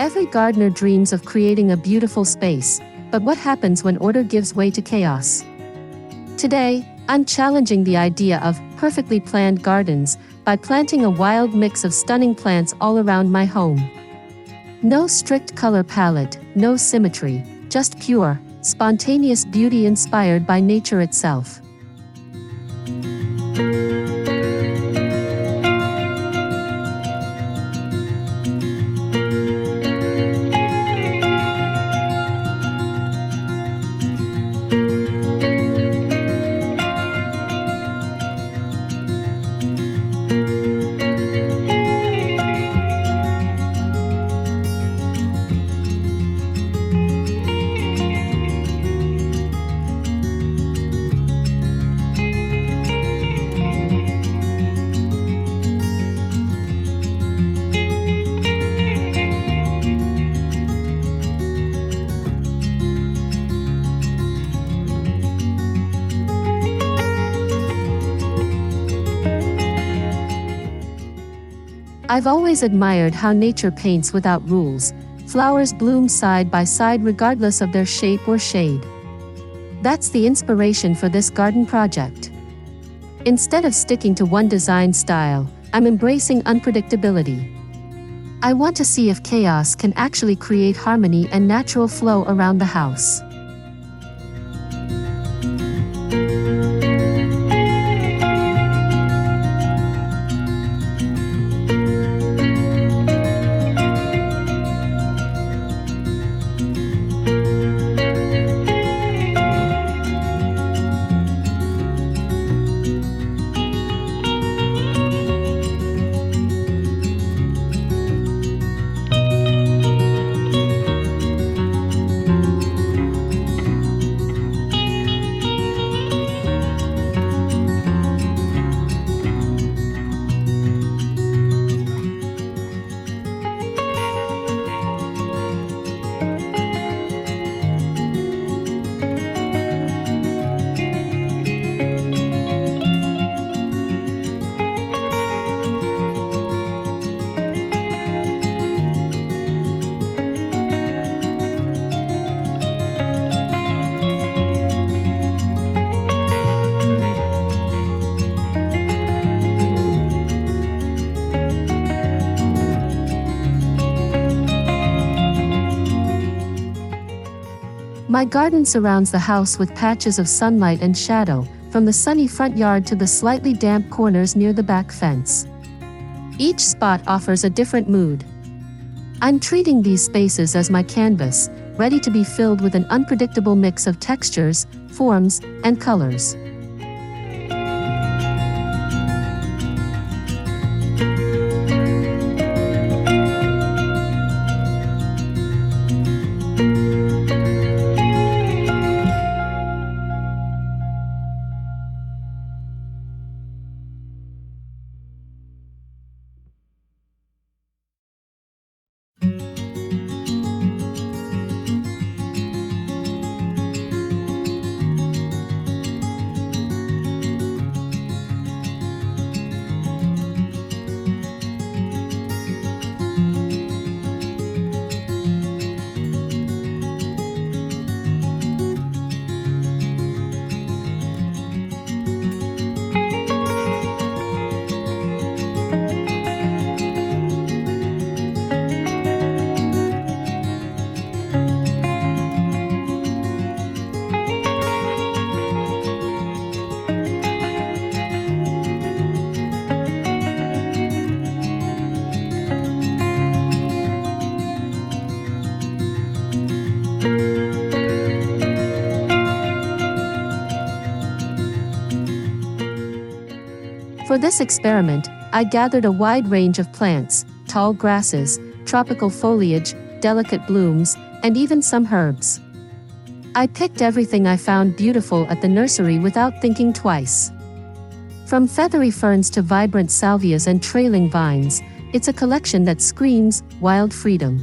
Every gardener dreams of creating a beautiful space, but what happens when order gives way to chaos? Today, I'm challenging the idea of perfectly planned gardens by planting a wild mix of stunning plants all around my home. No strict color palette, no symmetry, just pure, spontaneous beauty inspired by nature itself. I've always admired how nature paints without rules. Flowers bloom side by side regardless of their shape or shade. That's the inspiration for this garden project. Instead of sticking to one design style, I'm embracing unpredictability. I want to see if chaos can actually create harmony and natural flow around the house. My garden surrounds the house with patches of sunlight and shadow, from the sunny front yard to the slightly damp corners near the back fence. Each spot offers a different mood. I'm treating these spaces as my canvas, ready to be filled with an unpredictable mix of textures, forms, and colors. For this experiment, I gathered a wide range of plants, tall grasses, tropical foliage, delicate blooms, and even some herbs. I picked everything I found beautiful at the nursery without thinking twice. From feathery ferns to vibrant salvias and trailing vines, it's a collection that screams wild freedom.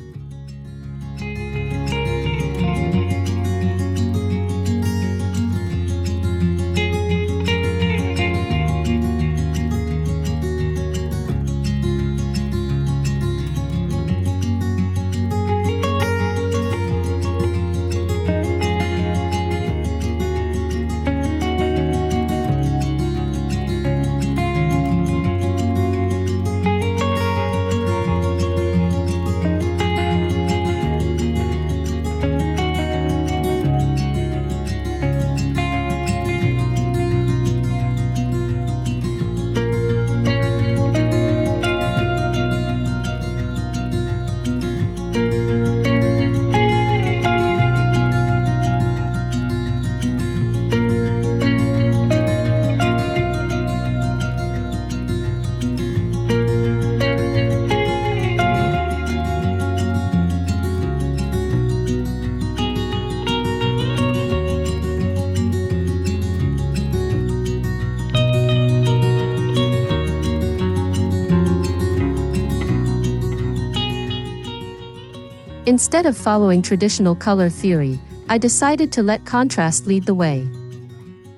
Instead of following traditional color theory, I decided to let contrast lead the way.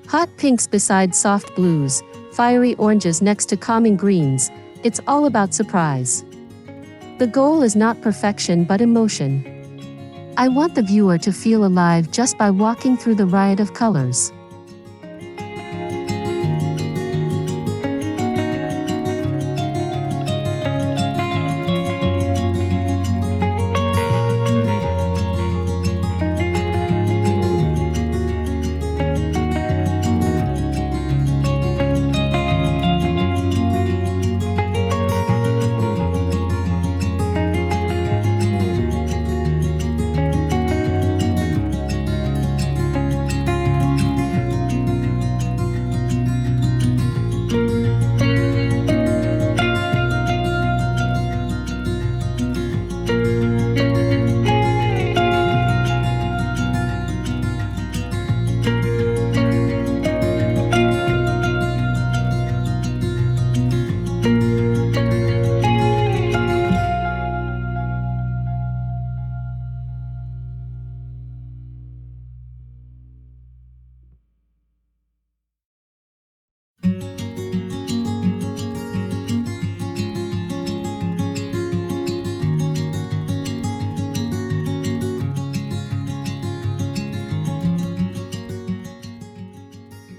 Hot pinks beside soft blues, fiery oranges next to calming greens, it's all about surprise. The goal is not perfection but emotion. I want the viewer to feel alive just by walking through the riot of colors.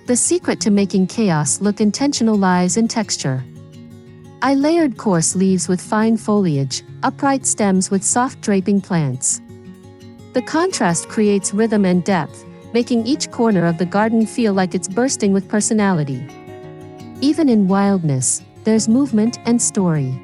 The secret to making chaos look intentional lies in texture. I layered coarse leaves with fine foliage, upright stems with soft draping plants. The contrast creates rhythm and depth, making each corner of the garden feel like it's bursting with personality. Even in wildness, there's movement and story.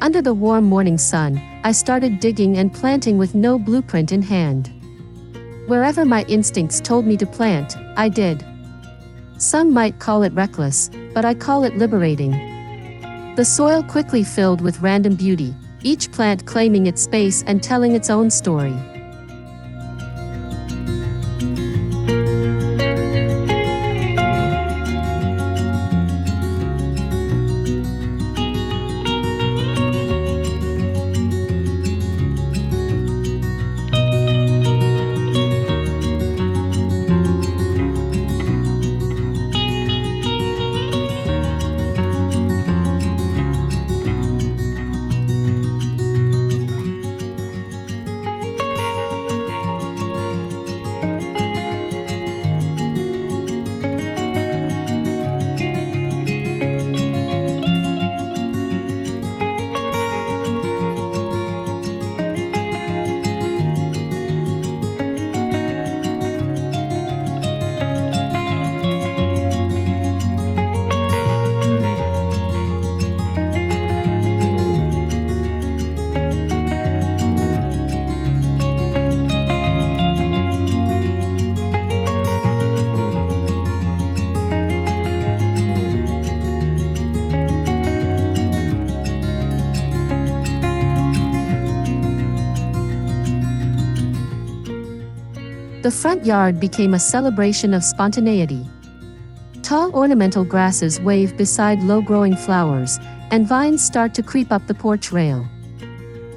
Under the warm morning sun, I started digging and planting with no blueprint in hand. Wherever my instincts told me to plant, I did. Some might call it reckless, but I call it liberating. The soil quickly filled with random beauty, each plant claiming its space and telling its own story. The front yard became a celebration of spontaneity. Tall ornamental grasses wave beside low-growing flowers, and vines start to creep up the porch rail.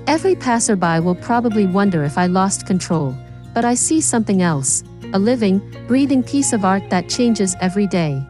Every passerby will probably wonder if I lost control, but I see something else, a living, breathing piece of art that changes every day.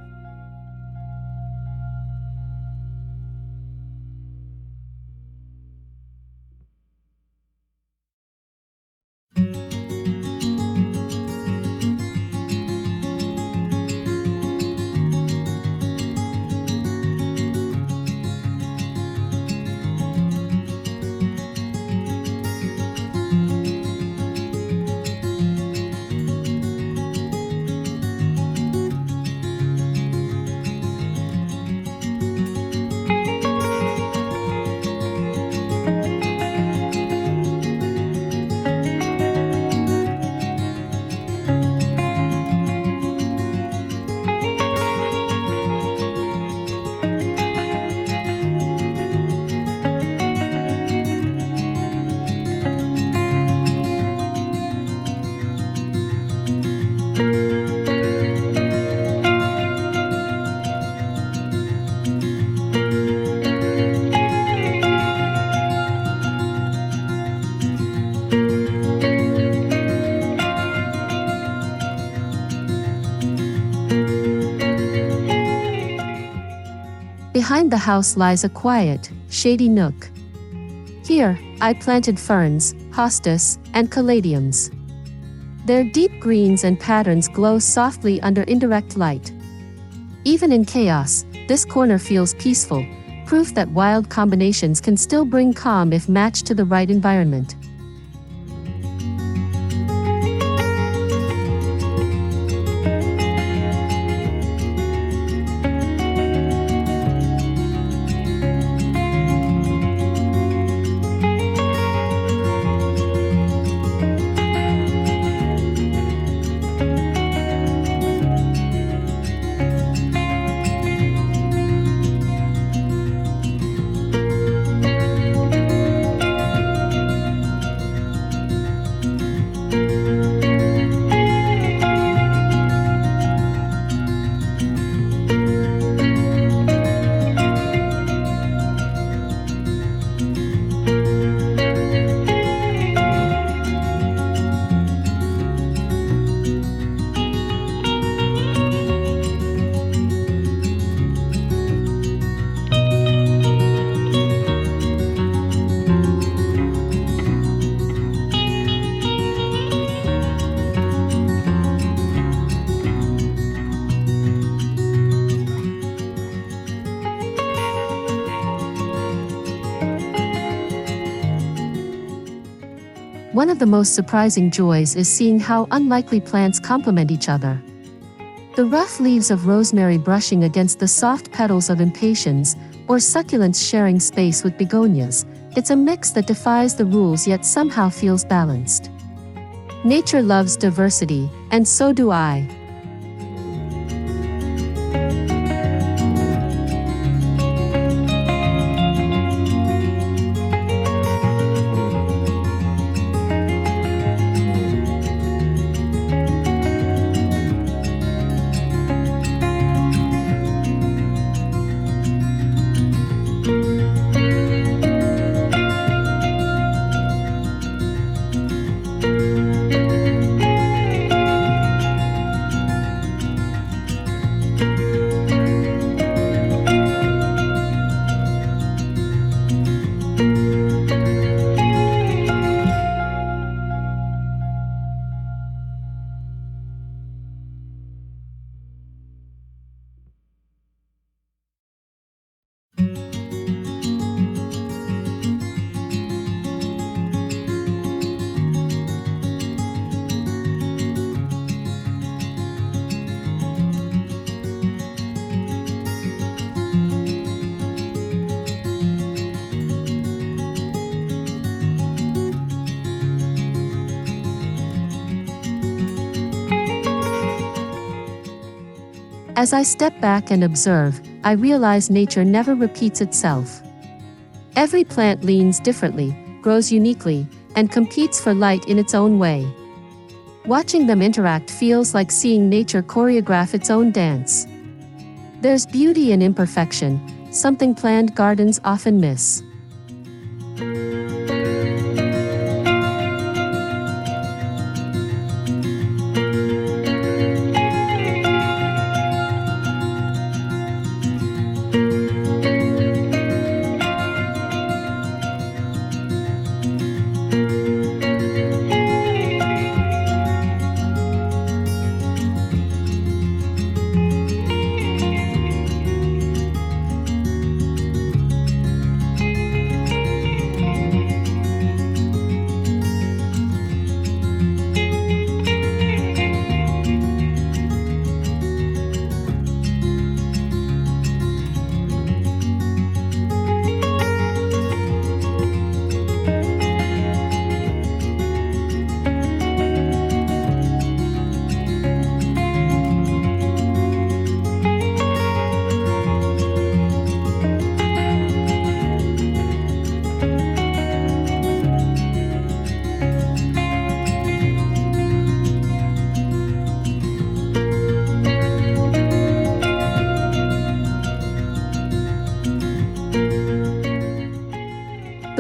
Behind the house lies a quiet, shady nook. Here, I planted ferns, hostas, and caladiums. Their deep greens and patterns glow softly under indirect light. Even in chaos, this corner feels peaceful, proof that wild combinations can still bring calm if matched to the right environment. One of the most surprising joys is seeing how unlikely plants complement each other. The rough leaves of rosemary brushing against the soft petals of impatiens, or succulents sharing space with begonias, it's a mix that defies the rules yet somehow feels balanced. Nature loves diversity, and so do I. As I step back and observe, I realize nature never repeats itself. Every plant leans differently, grows uniquely, and competes for light in its own way. Watching them interact feels like seeing nature choreograph its own dance. There's beauty in imperfection, something planned gardens often miss.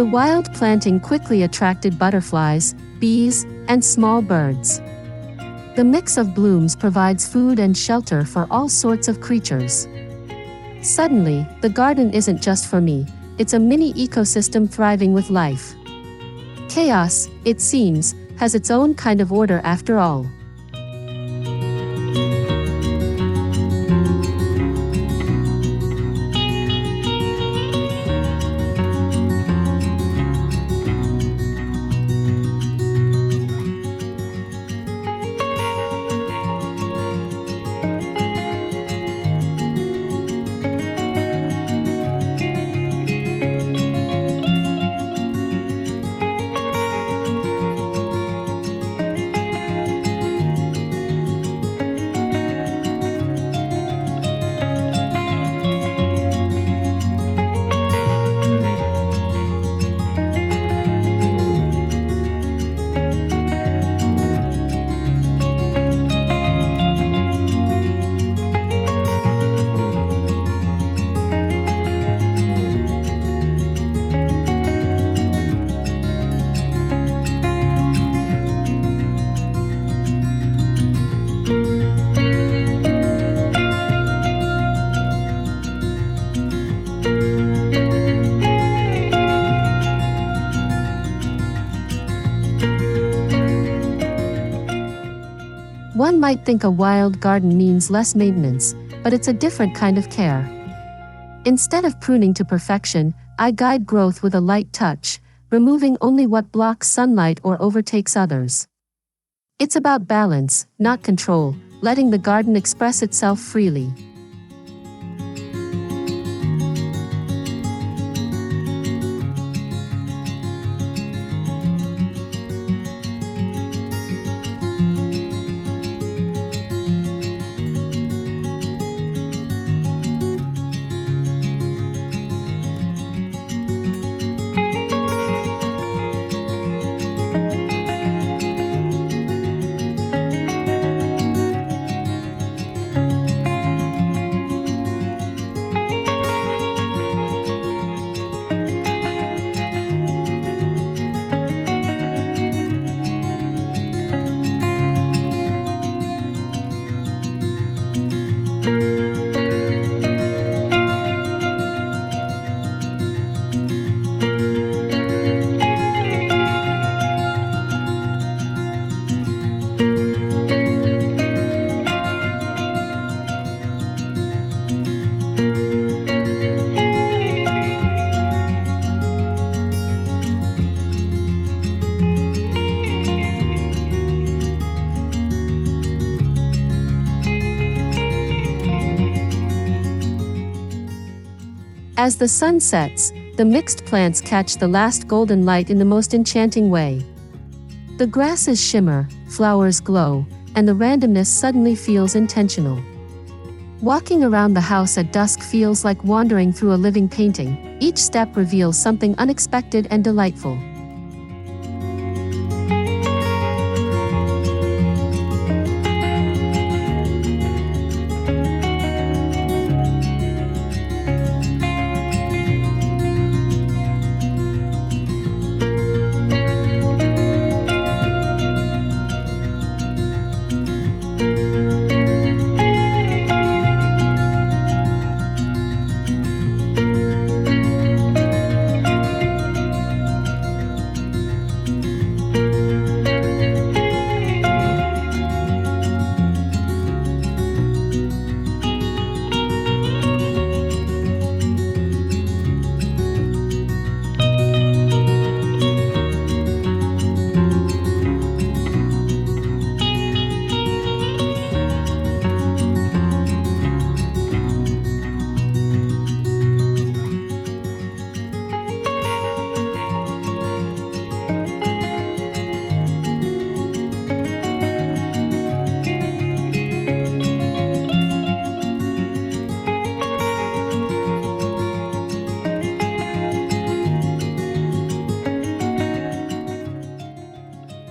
The wild planting quickly attracted butterflies, bees, and small birds. The mix of blooms provides food and shelter for all sorts of creatures. Suddenly, the garden isn't just for me, it's a mini ecosystem thriving with life. Chaos, it seems, has its own kind of order after all. One might think a wild garden means less maintenance, but it's a different kind of care. Instead of pruning to perfection, I guide growth with a light touch, removing only what blocks sunlight or overtakes others. It's about balance, not control, letting the garden express itself freely. As the sun sets, the mixed plants catch the last golden light in the most enchanting way. The grasses shimmer, flowers glow, and the randomness suddenly feels intentional. Walking around the house at dusk feels like wandering through a living painting. Each step reveals something unexpected and delightful.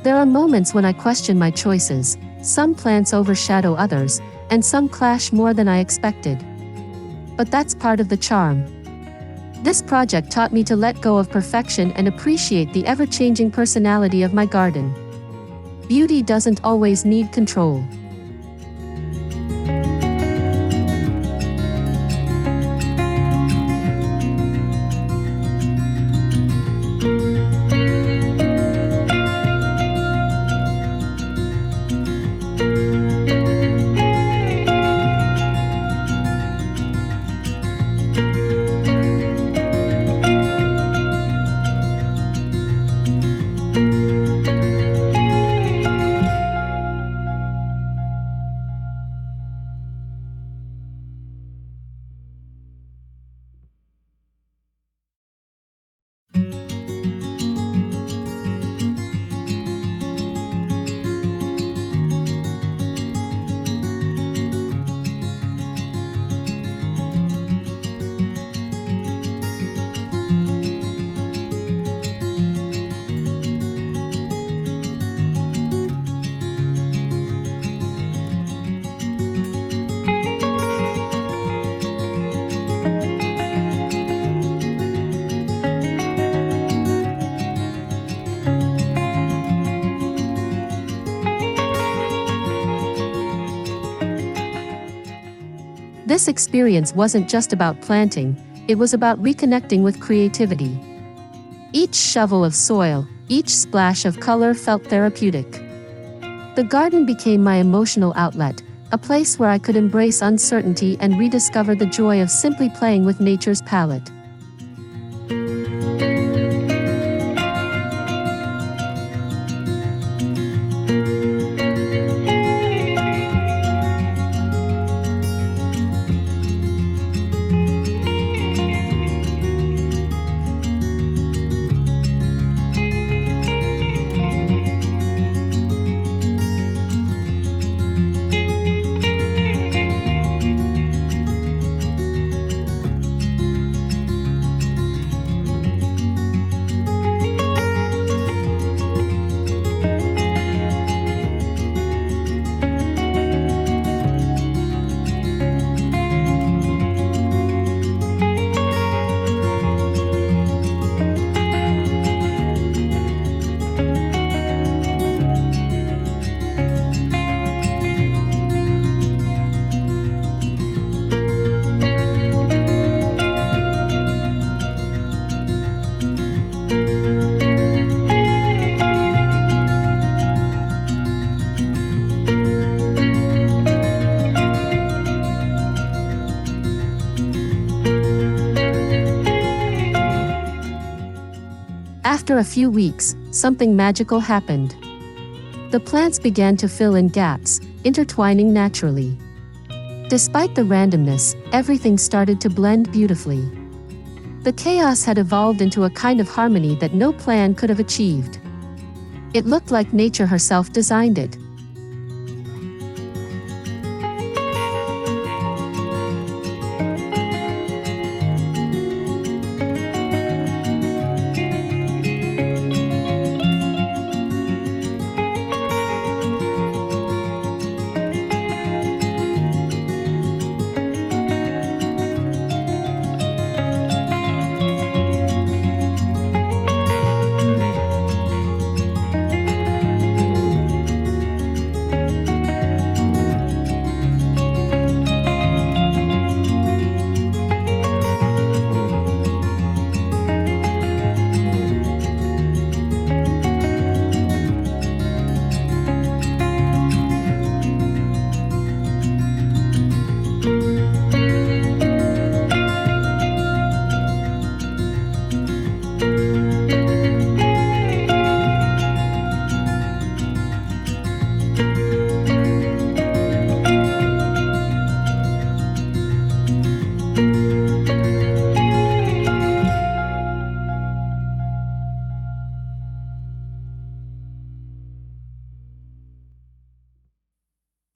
There are moments when I question my choices. Some plants overshadow others, and some clash more than I expected. But that's part of the charm. This project taught me to let go of perfection and appreciate the ever-changing personality of my garden. Beauty doesn't always need control. This experience wasn't just about planting, it was about reconnecting with creativity. Each shovel of soil, each splash of color felt therapeutic. The garden became my emotional outlet, a place where I could embrace uncertainty and rediscover the joy of simply playing with nature's palette. After a few weeks, something magical happened. The plants began to fill in gaps, intertwining naturally. Despite the randomness, everything started to blend beautifully. The chaos had evolved into a kind of harmony that no plan could have achieved. It looked like nature herself designed it.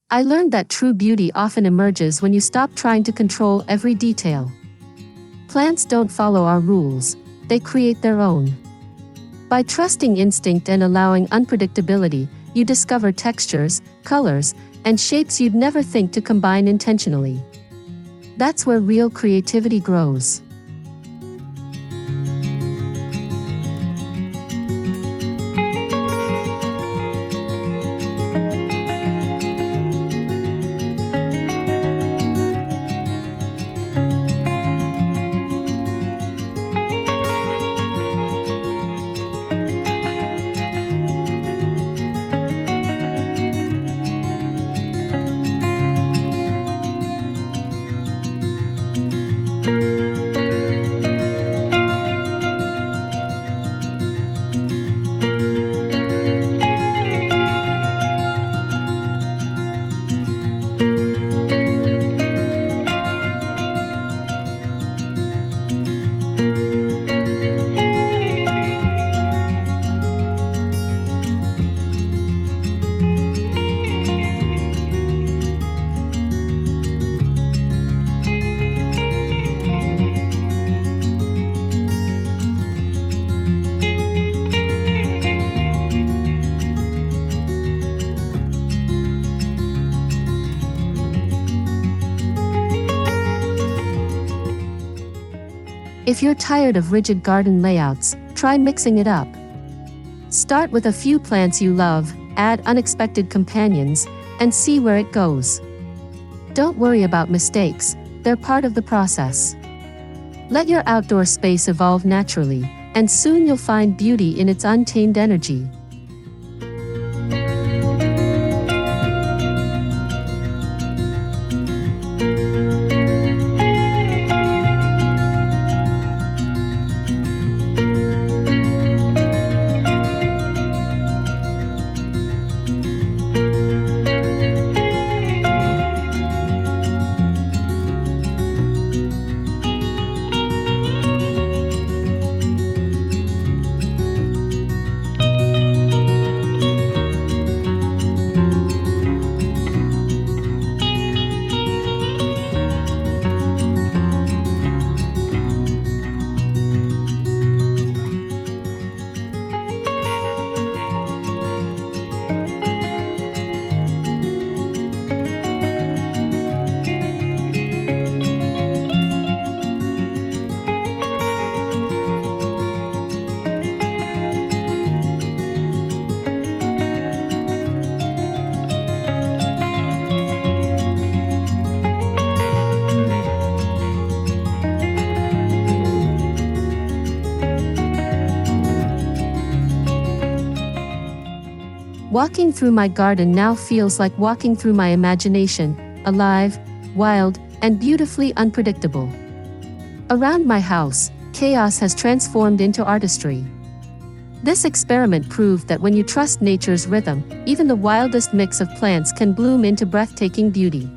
I learned that true beauty often emerges when you stop trying to control every detail. Plants don't follow our rules, they create their own. By trusting instinct and allowing unpredictability, you discover textures, colors, and shapes you'd never think to combine intentionally. That's where real creativity grows. If you're tired of rigid garden layouts, try mixing it up. Start with a few plants you love, add unexpected companions, and see where it goes. Don't worry about mistakes, they're part of the process. Let your outdoor space evolve naturally, and soon you'll find beauty in its untamed energy. Walking through my garden now feels like walking through my imagination, alive, wild, and beautifully unpredictable. Around my house, chaos has transformed into artistry. This experiment proved that when you trust nature's rhythm, even the wildest mix of plants can bloom into breathtaking beauty.